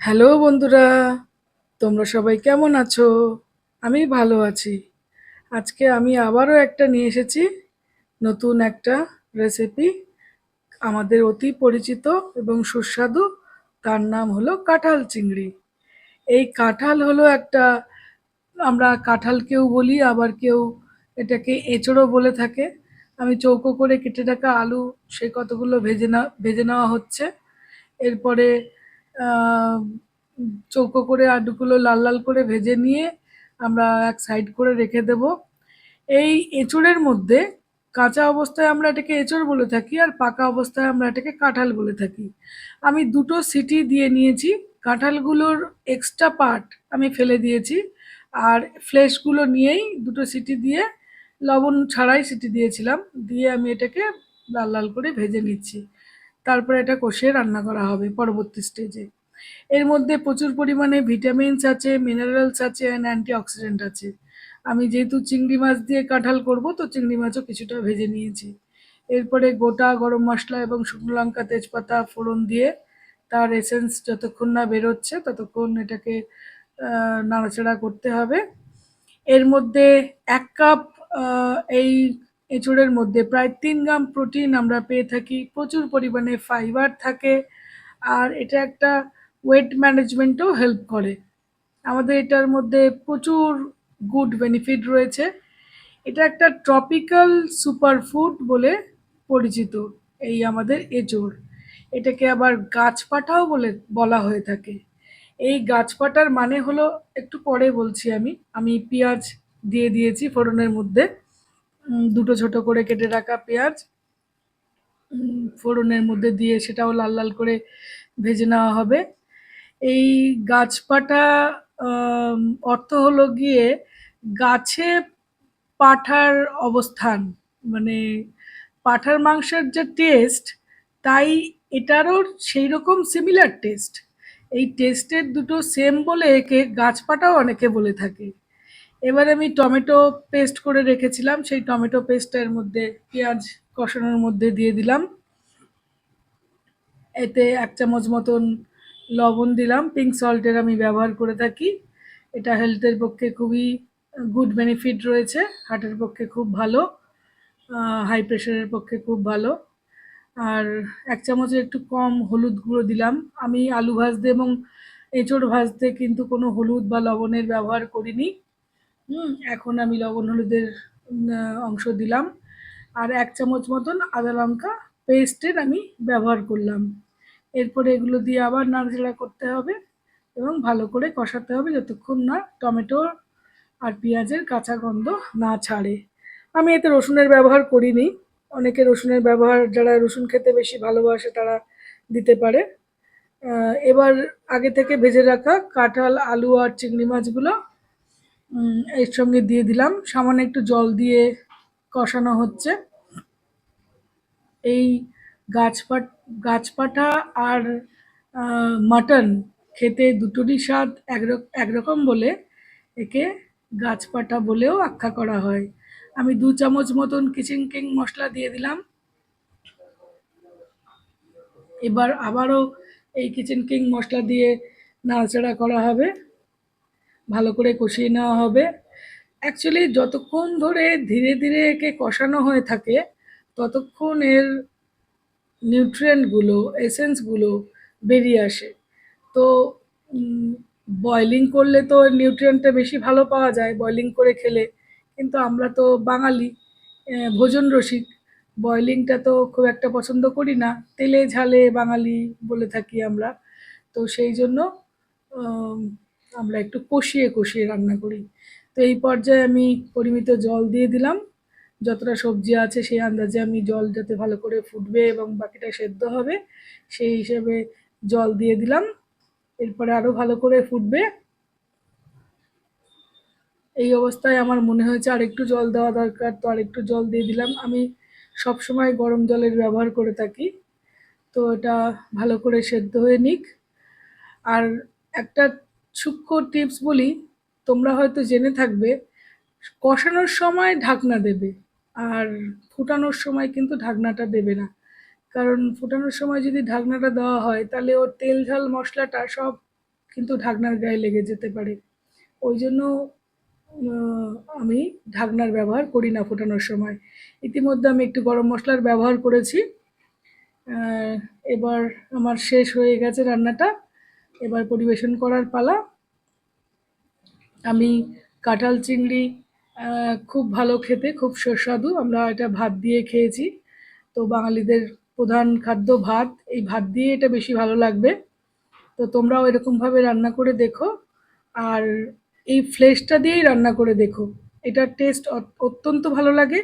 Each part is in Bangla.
হ্যালো বন্ধুরা, তোমরা সবাই কেমন আছো? আমি ভালো আছি। আজকে আমি আবারও একটা নিয়ে এসেছি, নতুন একটা রেসিপি, আমাদের অতি পরিচিত এবং সুস্বাদু। তার নাম হলো কাঁঠাল চিংড়ি। এই কাঁঠাল হলো একটা, আমরা কাঁঠাল কেউ বলি, আবার কেউ এটাকে এঁচোড়ও বলে থাকে। আমি চৌকো করে কেটে রাখা আলু, সে কতগুলো ভেজে নেওয়া হচ্ছে। এরপরে আহ, চৌকো করে আলুগুলো লাল লাল করে ভেজে নিয়ে আমরা এক সাইড করে রেখে দেব। এই এঁচোড়ের মধ্যে কাঁচা অবস্থায় আমরা এটাকে এঁচোড় বলে থাকি, আর পাকা অবস্থায় আমরা এটাকে কাঁঠাল বলে থাকি। আমি দুটো সিটি দিয়ে নিয়েছি। কাঁঠালগুলোর এক্সট্রা পার্ট আমি ফেলে দিয়েছি, আর ফ্লেশগুলো নিয়েই দুটো সিটি দিয়ে, লবণ ছাড়াই সিটি দিয়েছিলাম, দিয়ে আমি এটাকে লাল লাল করে ভেজে নিচ্ছি। তারপরে এটা কষিয়ে রান্না করা হবে পরবর্তী স্টেজে। এর মধ্যে প্রচুর পরিমাণে ভিটামিনস আছে, মিনারেলস আছে, অ্যান্ড অ্যান্টিঅক্সিডেন্ট আছে। আমি যেহেতু চিংড়ি মাছ দিয়ে কাঁঠাল করব, তো চিংড়ি মাছও কিছুটা ভেজে নিয়েছি। এরপরে গোটা গরম মশলা এবং শুকনো লঙ্কা, তেজপাতা ফোড়ন দিয়ে তার এসেন্স যতক্ষণ না বেরোচ্ছে ততক্ষণ এটাকে নাড়াচাড়া করতে হবে। এর মধ্যে ১ কাপ এই এঁচোড়ের মধ্যে প্রায় ৩ গ্রাম প্রোটিন আমরা পেয়ে থাকি। প্রচুর পরিমাণে ফাইবার থাকে, আর এটা একটা ওয়েট ম্যানেজমেন্টেও হেল্প করে। আমাদের এটার মধ্যে প্রচুর গুড বেনিফিট রয়েছে। এটা একটা ট্রপিক্যাল সুপারফুড বলে পরিচিত, এই আমাদের এঁচোড়। এটাকে আবার গাছপাঠাও বলা হয়ে থাকে। এই গাছপাটার মানে হলো, একটু পরে বলছি। আমি পেঁয়াজ দিয়ে দিয়েছি ফোড়নের মধ্যে। দুটো ছোট করে কেটে রাখা পেঁয়াজ ফোড়নের মধ্যে দিয়ে সেটাও লাল লাল করে ভেজে নেওয়া হবে। এই গাছপাটা আম অর্থ হলো গিয়ে গাছে পাঁঠার অবস্থান। মানে পাঁঠার মাংসের যে টেস্ট, তাই এটারও সেই রকম সিমিলার টেস্ট। এই টেস্টের দুটো সেম বলে একে গাছপাটাও অনেকে বলে থাকে। এবার আমি টমেটো পেস্ট করে রেখেছিলাম, সেই টমেটো পেস্টের মধ্যে পেঁয়াজ কষানোর মধ্যে দিয়ে দিলাম। এতে ১ চামচ মতন লবণ দিলাম, পিঙ্ক সল্টের আমি ব্যবহার করে থাকি। এটা হেলথের পক্ষে খুবই গুড বেনিফিট রয়েছে, হার্টের পক্ষে খুব ভালো, হাই প্রেশারের পক্ষে খুব ভালো। আর ১ চামচের একটু কম হলুদ গুঁড়ো দিলাম। আমি আলু ভাজতে এবং এঁচোড় ভাজতে কিন্তু কোনো হলুদ বা লবণের ব্যবহার করিনি। এখন আমি লবণ হলুদের অংশ দিলাম। আর ১ চামচ মতন আদা লঙ্কা পেস্টের আমি ব্যবহার করলাম। এরপরে এগুলো দিয়ে আবার নাড়াচাড়া করতে হবে এবং ভালো করে কষাতে হবে যতক্ষণ না টমেটো আর পেঁয়াজের কাঁচা গন্ধ না ছাড়ে। আমি এতে রসুনের ব্যবহার করিনি। অনেকে রসুনের ব্যবহার, যারা রসুন খেতে বেশি ভালোবাসে তারা দিতে পারে। এবার আগে থেকে ভেজে রাখা কাঁঠাল, আলু আর চিংড়ি মাছগুলো এর সঙ্গে দিয়ে দিলাম। সামান্য একটু জল দিয়ে কষানো হচ্ছে। এই গাছপাট গাছপাঠা আর মাটন খেতে দুটোরই স্বাদ একরকম বলে একে গাছপাঠা বলেও আখ্যা করা হয়। আমি ২ চামচ মতন কিচিন কিং মশলা দিয়ে দিলাম। এবার আবারও এই কিচেন কিং মশলা দিয়ে নাড়াচাড়া করা হবে, ভালো করে কষিয়ে নেওয়া হবে। অ্যাকচুয়ালি যতক্ষণ ধরে ধীরে ধীরে একে কষানো হয়ে থাকে, ততক্ষণ এর নিউট্রিয়েন্টগুলো, এসেন্সগুলো বেরিয়ে আসে। তো বয়েলিং করলে তো নিউট্রিয়েন্টটা বেশি ভালো পাওয়া যায় বয়েলিং করে খেলে। কিন্তু আমরা তো বাঙালি, ভোজন রসিক, বয়েলিংটা তো খুব একটা পছন্দ করি না। তেলে ঝালে বাঙালি বলে থাকি আমরা। তো সেই জন্য আম আমরা একটু কষিয়ে কষিয়ে রান্না করি। তো এই পর্যায়ে আমি পরিমিত জল দিয়ে দিলাম। যতটা সবজি আছে সেই আন্দাজে আমি জল, যাতে ভালো করে ফুটবে এবং বাকিটা সেদ্ধ হবে, সেই হিসেবে জল দিয়ে দিলাম। এরপরে আরও ভালো করে ফুটবে। এই অবস্থায় আমার মনে হয়েছে আরেকটু জল দেওয়া দরকার, তো আরেকটু জল দিয়ে দিলাম। আমি সবসময় গরম জলের ব্যবহার করে থাকি। তো এটা ভালো করে সেদ্ধ হয়ে নিক। আর একটা সূক্ষ্ম টিপস বলি, তোমরা হয়তো জেনে থাকবে, কষানোর সময় ঢাকনা দেবে, আর ফুটানোর সময় কিন্তু ঢাকনাটা দেবে না। কারণ ফুটানোর সময় যদি ঢাকনাটা দেওয়া হয় তাহলে ওর তেল ঝাল মশলাটা সব কিন্তু ঢাকনার গায়ে লেগে যেতে পারে। ওই জন্য আমি ঢাকনার ব্যবহার করি না ফোটানোর সময়। ইতিমধ্যে আমি একটু গরম মশলার ব্যবহার করেছি। আহ, এবার আমার শেষ হয়ে গেছে রান্নাটা, এবার পরিবেশন করার পালা। আমি কাঁঠাল চিংড়ি খুব ভালো খেতে, খুব সুস্বাদু। আমরা এটা ভাত দিয়ে খেয়েছি। তো বাঙালিদের প্রধান খাদ্য ভাত, এই ভাত দিয়ে এটা বেশি ভালো লাগবে। তো তোমরাও এরকমভাবে রান্না করে দেখো, আর এই ফ্লেশটা দিয়েই রান্না করে দেখো। এটার টেস্ট অত্যন্ত ভালো লাগে,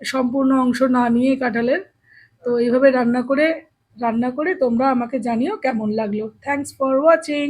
সম্পূর্ণ অংশ না নিয়ে কাঁঠালের। তো এইভাবে রান্না করে তোমরা আমাকে জানিও কেমন লাগলো। Thanks for watching.